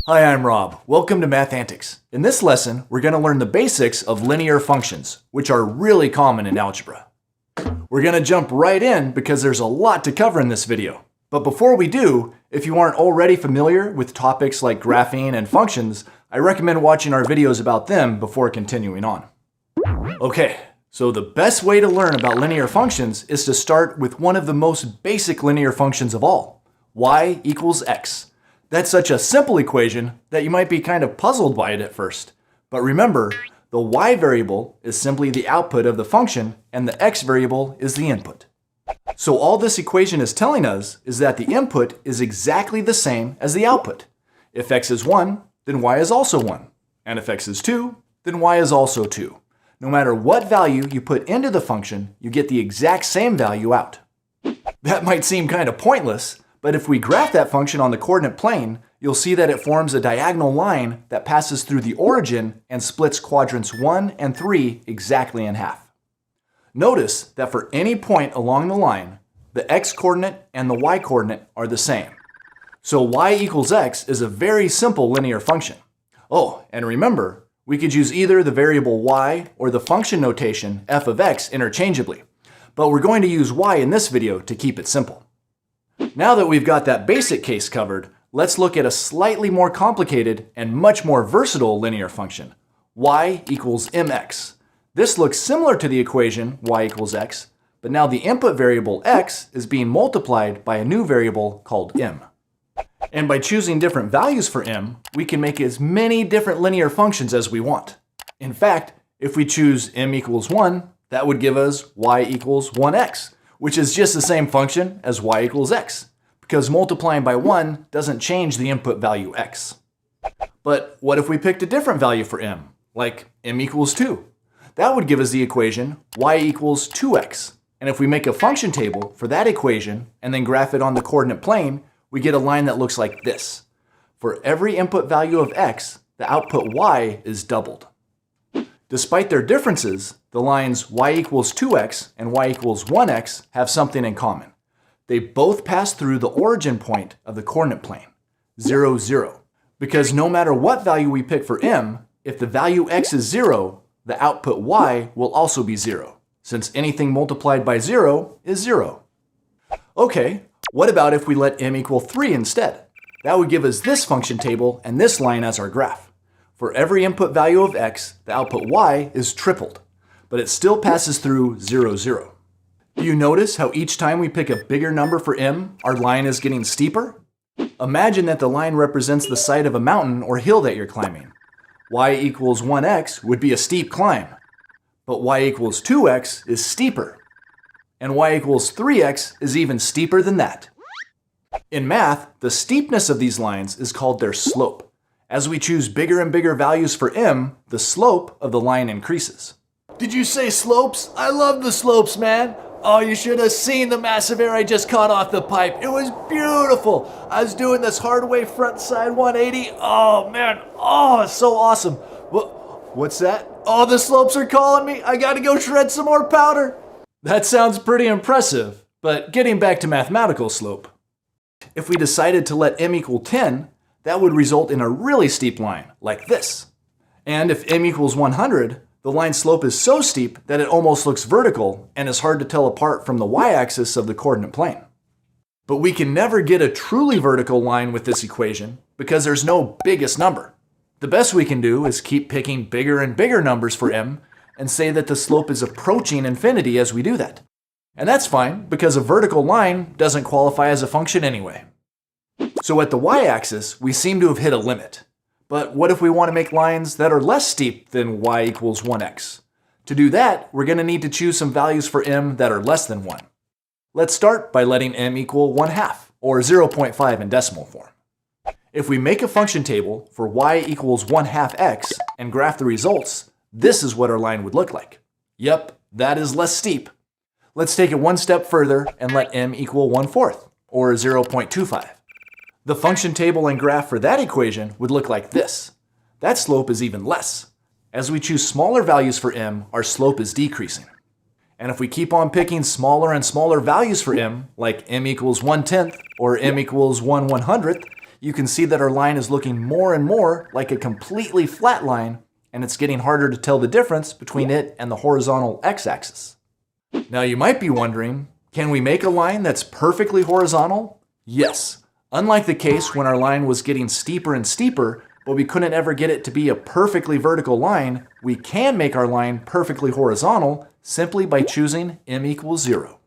Hi, I'm Rob. Welcome to Math Antics. In this lesson, we're going to learn the basics of linear functions, which are really common in algebra. We're going to jump right in because there's a lot to cover in this video. But before we do, if you aren't already familiar with topics like graphing and functions, I recommend watching our videos about them before continuing on. Okay, so the best way to learn about linear functions is to start with one of the most basic linear functions of all, y equals x. That's such a simple equation that you might be kind of puzzled by it at first. But remember, the y variable is simply the output of the function and the x variable is the input. So all this equation is telling us is that the input is exactly the same as the output. If x is 1, then y is also 1. And if x is 2, then y is also 2. No matter what value you put into the function, you get the exact same value out. That might seem kind of pointless, but if we graph that function on the coordinate plane, you'll see that it forms a diagonal line that passes through the origin and splits quadrants 1 and 3 exactly in half. Notice that for any point along the line, the x-coordinate and the y-coordinate are the same. So y equals x is a very simple linear function. Oh, and remember, we could use either the variable y or the function notation f of x interchangeably, but we're going to use y in this video to keep it simple. Now that we've got that basic case covered, let's look at a slightly more complicated and much more versatile linear function, y equals mx. This looks similar to the equation y equals x, but now the input variable x is being multiplied by a new variable called m. And by choosing different values for m, we can make as many different linear functions as we want. In fact, if we choose m equals 1, that would give us y equals 1x. Which is just the same function as y equals x, because multiplying by 1 doesn't change the input value x. But what if we picked a different value for m, like m equals 2? That would give us the equation y equals 2x. And if we make a function table for that equation and then graph it on the coordinate plane, we get a line that looks like this. For every input value of x, the output y is doubled. Despite their differences, the lines y equals 2x and y equals 1x have something in common. They both pass through the origin point of the coordinate plane, 0, 0. Because no matter what value we pick for m, if the value x is 0, the output y will also be 0, since anything multiplied by 0 is 0. Okay, what about if we let m equal 3 instead? That would give us this function table and this line as our graph. For every input value of x, the output y is tripled, but it still passes through 0, 0. Do you notice how each time we pick a bigger number for m, our line is getting steeper? Imagine that the line represents the side of a mountain or hill that you're climbing. Y equals 1x would be a steep climb, but y equals 2x is steeper, and y equals 3x is even steeper than that. In math, the steepness of these lines is called their slope. As we choose bigger and bigger values for m, the slope of the line increases. Did you say slopes? I love the slopes, man. Oh, you should have seen the massive air I just caught off the pipe. It was beautiful. I was doing this hard way front side 180. Oh, man. Oh, it's so awesome. What's that? Oh, the slopes are calling me. I gotta go shred some more powder. That sounds pretty impressive, but getting back to mathematical slope. If we decided to let m equal 10, that would result in a really steep line, like this. And if m equals 100, the line slope is so steep that it almost looks vertical and is hard to tell apart from the y-axis of the coordinate plane. But we can never get a truly vertical line with this equation because there's no biggest number. The best we can do is keep picking bigger and bigger numbers for m and say that the slope is approaching infinity as we do that. And that's fine because a vertical line doesn't qualify as a function anyway. So at the y-axis, we seem to have hit a limit. But what if we want to make lines that are less steep than y equals 1x? To do that, we're going to need to choose some values for m that are less than 1. Let's start by letting m equal 1/2, or 0.5 in decimal form. If we make a function table for y equals 1/2 x and graph the results, this is what our line would look like. Yep, that is less steep. Let's take it one step further and let m equal 1/4, or 0.25. The function table and graph for that equation would look like this. That slope is even less. As we choose smaller values for m, our slope is decreasing. And if we keep on picking smaller and smaller values for m, like m equals 1/10 or m equals 1/100th, you can see that our line is looking more and more like a completely flat line, and it's getting harder to tell the difference between it and the horizontal x-axis. Now you might be wondering, can we make a line that's perfectly horizontal? Yes. Unlike the case when our line was getting steeper and steeper, but we couldn't ever get it to be a perfectly vertical line, we can make our line perfectly horizontal simply by choosing m equals 0.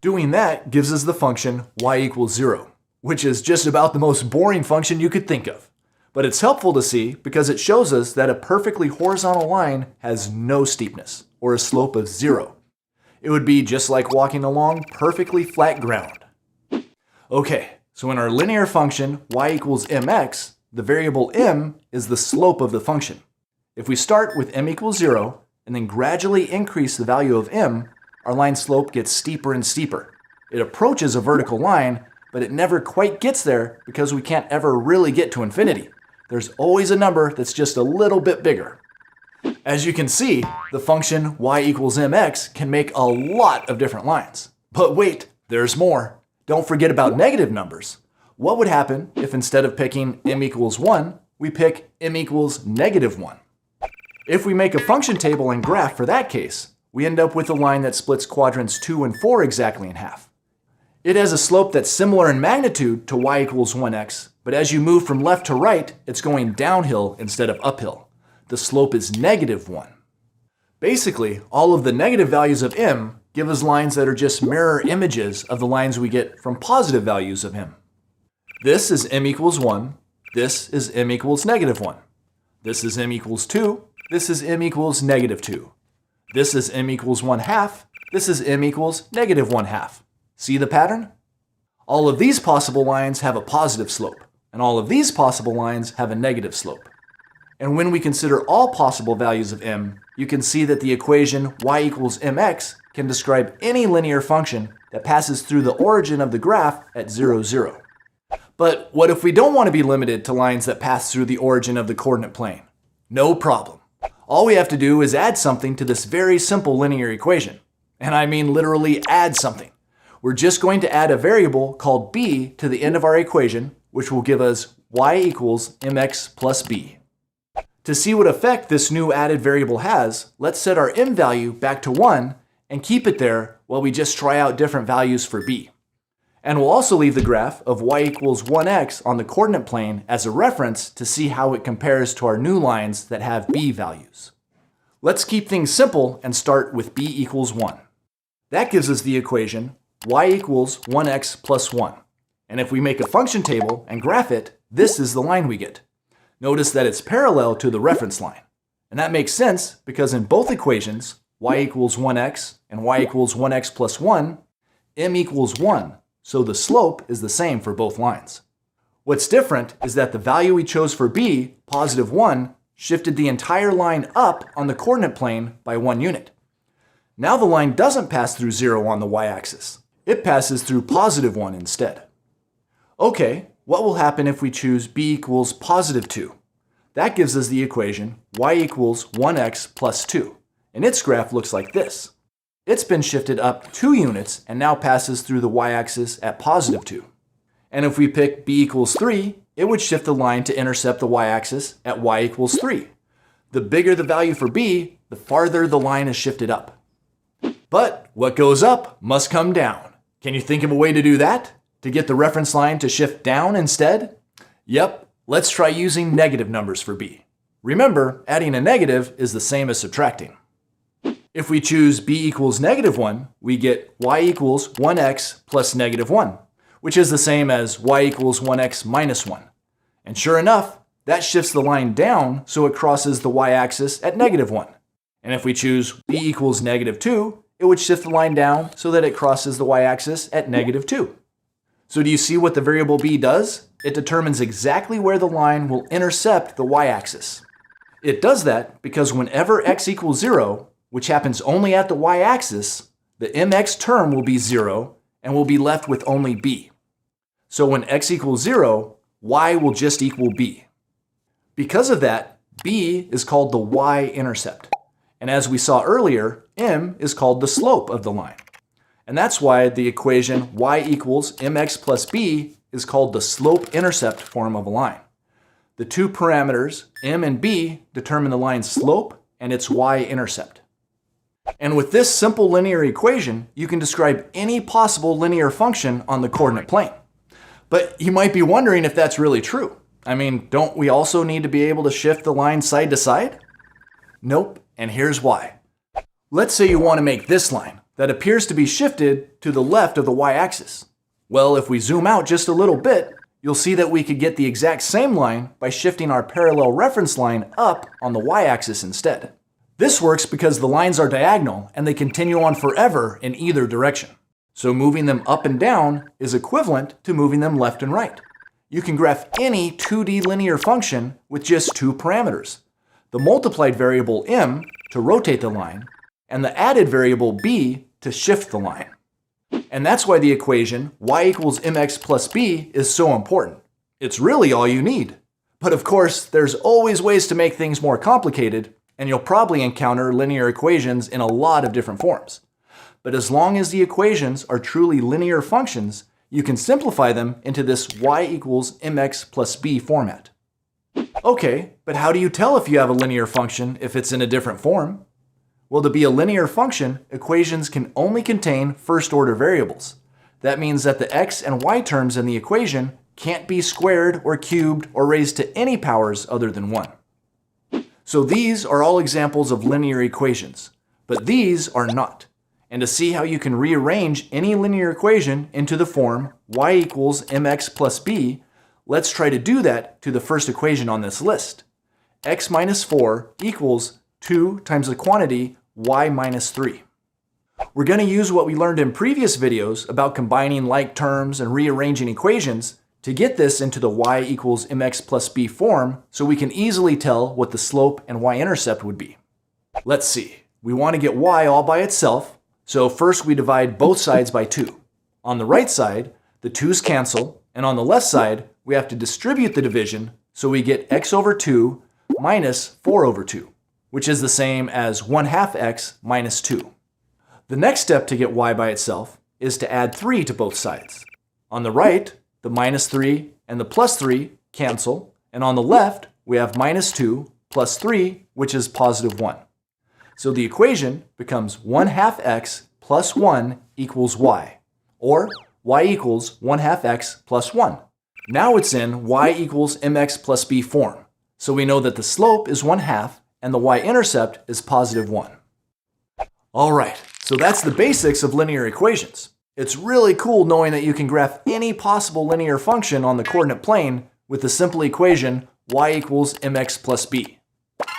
Doing that gives us the function y equals 0, which is just about the most boring function you could think of. But it's helpful to see because it shows us that a perfectly horizontal line has no steepness, or a slope of 0. It would be just like walking along perfectly flat ground. Okay, so in our linear function y equals mx, the variable m is the slope of the function. If we start with m equals 0 and then gradually increase the value of m, our line slope gets steeper and steeper. It approaches a vertical line, but it never quite gets there because we can't ever really get to infinity. There's always a number that's just a little bit bigger. As you can see, the function y equals mx can make a lot of different lines. But wait, there's more. Don't forget about negative numbers. What would happen if instead of picking m equals 1, we pick m equals negative 1? If we make a function table and graph for that case, we end up with a line that splits quadrants 2 and 4 exactly in half. It has a slope that's similar in magnitude to y equals 1x, but as you move from left to right, it's going downhill instead of uphill. The slope is negative 1. Basically, all of the negative values of m give us lines that are just mirror images of the lines we get from positive values of m. This is m equals 1. This is m equals negative 1. This is m equals 2. This is m equals negative 2. This is m equals 1/2. This is m equals negative 1/2. See the pattern? All of these possible lines have a positive slope, and all of these possible lines have a negative slope. And when we consider all possible values of m, you can see that the equation y equals mx can describe any linear function that passes through the origin of the graph at 0, 0. But what if we don't want to be limited to lines that pass through the origin of the coordinate plane? No problem. All we have to do is add something to this very simple linear equation. And I mean literally add something. We're just going to add a variable called b to the end of our equation, which will give us y equals mx plus b. To see what effect this new added variable has, let's set our m value back to 1 and keep it there while we just try out different values for b. And we'll also leave the graph of y equals 1x on the coordinate plane as a reference to see how it compares to our new lines that have b values. Let's keep things simple and start with b equals 1. That gives us the equation y equals 1x plus 1. And if we make a function table and graph it, this is the line we get. Notice that it's parallel to the reference line. And that makes sense because in both equations, y equals 1x and y equals 1x plus 1, m equals 1, so the slope is the same for both lines. What's different is that the value we chose for b, positive 1, shifted the entire line up on the coordinate plane by 1 unit. Now the line doesn't pass through 0 on the y-axis. It passes through positive 1 instead. Okay, what will happen if we choose b equals positive 2? That gives us the equation y equals 1x plus 2, and its graph looks like this. It's been shifted up 2 units and now passes through the y-axis at positive 2. And if we pick b equals 3, it would shift the line to intercept the y-axis at y equals 3. The bigger the value for b, the farther the line is shifted up. But what goes up must come down. Can you think of a way to do that? To get the reference line to shift down instead? Yep, let's try using negative numbers for b. Remember, adding a negative is the same as subtracting. If we choose b equals negative 1, we get y equals 1x plus negative 1, which is the same as y equals 1x minus 1. And sure enough, that shifts the line down so it crosses the y-axis at negative 1. And if we choose b equals negative 2, it would shift the line down so that it crosses the y-axis at negative 2. So do you see what the variable b does? It determines exactly where the line will intercept the y-axis. It does that because whenever x equals 0, which happens only at the y-axis, the mx term will be 0 and we'll be left with only b. So when x equals 0, y will just equal b. Because of that, b is called the y-intercept. And as we saw earlier, m is called the slope of the line. And that's why the equation y equals mx plus b is called the slope-intercept form of a line. The two parameters, m and b, determine the line's slope and its y-intercept. And with this simple linear equation, you can describe any possible linear function on the coordinate plane. But you might be wondering if that's really true. I mean, don't we also need to be able to shift the line side to side? Nope, and here's why. Let's say you want to make this line that appears to be shifted to the left of the y-axis. Well, if we zoom out just a little bit, you'll see that we could get the exact same line by shifting our parallel reference line up on the y-axis instead. This works because the lines are diagonal and they continue on forever in either direction. So moving them up and down is equivalent to moving them left and right. You can graph any 2D linear function with just two parameters: the multiplied variable m to rotate the line, and the added variable b to shift the line. And that's why the equation y equals mx plus b is so important. It's really all you need. But of course, there's always ways to make things more complicated, and you'll probably encounter linear equations in a lot of different forms. But as long as the equations are truly linear functions, you can simplify them into this y equals mx plus b format. Okay, but how do you tell if you have a linear function if it's in a different form? Well, to be a linear function, equations can only contain first-order variables. That means that the x and y terms in the equation can't be squared or cubed or raised to any powers other than 1. So these are all examples of linear equations, but these are not. And to see how you can rearrange any linear equation into the form y equals mx plus b, let's try to do that to the first equation on this list. X minus 4 equals 2 times the quantity y minus 3. We're going to use what we learned in previous videos about combining like terms and rearranging equations to get this into the y equals mx plus b form so we can easily tell what the slope and y-intercept would be. Let's see. We want to get y all by itself, so first we divide both sides by 2. On the right side, the 2's cancel, and on the left side, we have to distribute the division, so we get x over 2 minus 4 over 2, which is the same as 1/2 x minus 2. The next step to get y by itself is to add 3 to both sides. On the right, the minus 3 and the plus 3 cancel, and on the left, we have minus 2 plus 3, which is positive 1. So the equation becomes 1/2 x plus 1 equals y, or y equals 1/2 x plus 1. Now it's in y equals mx plus b form, so we know that the slope is 1/2 and the y-intercept is positive 1. All right, so that's the basics of linear equations. It's really cool knowing that you can graph any possible linear function on the coordinate plane with the simple equation y equals mx plus b.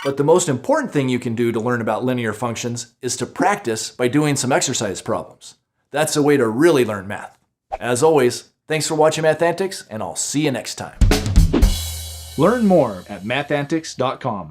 But the most important thing you can do to learn about linear functions is to practice by doing some exercise problems. That's a way to really learn math. As always, thanks for watching Mathantics, and I'll see you next time. Learn more at mathantics.com.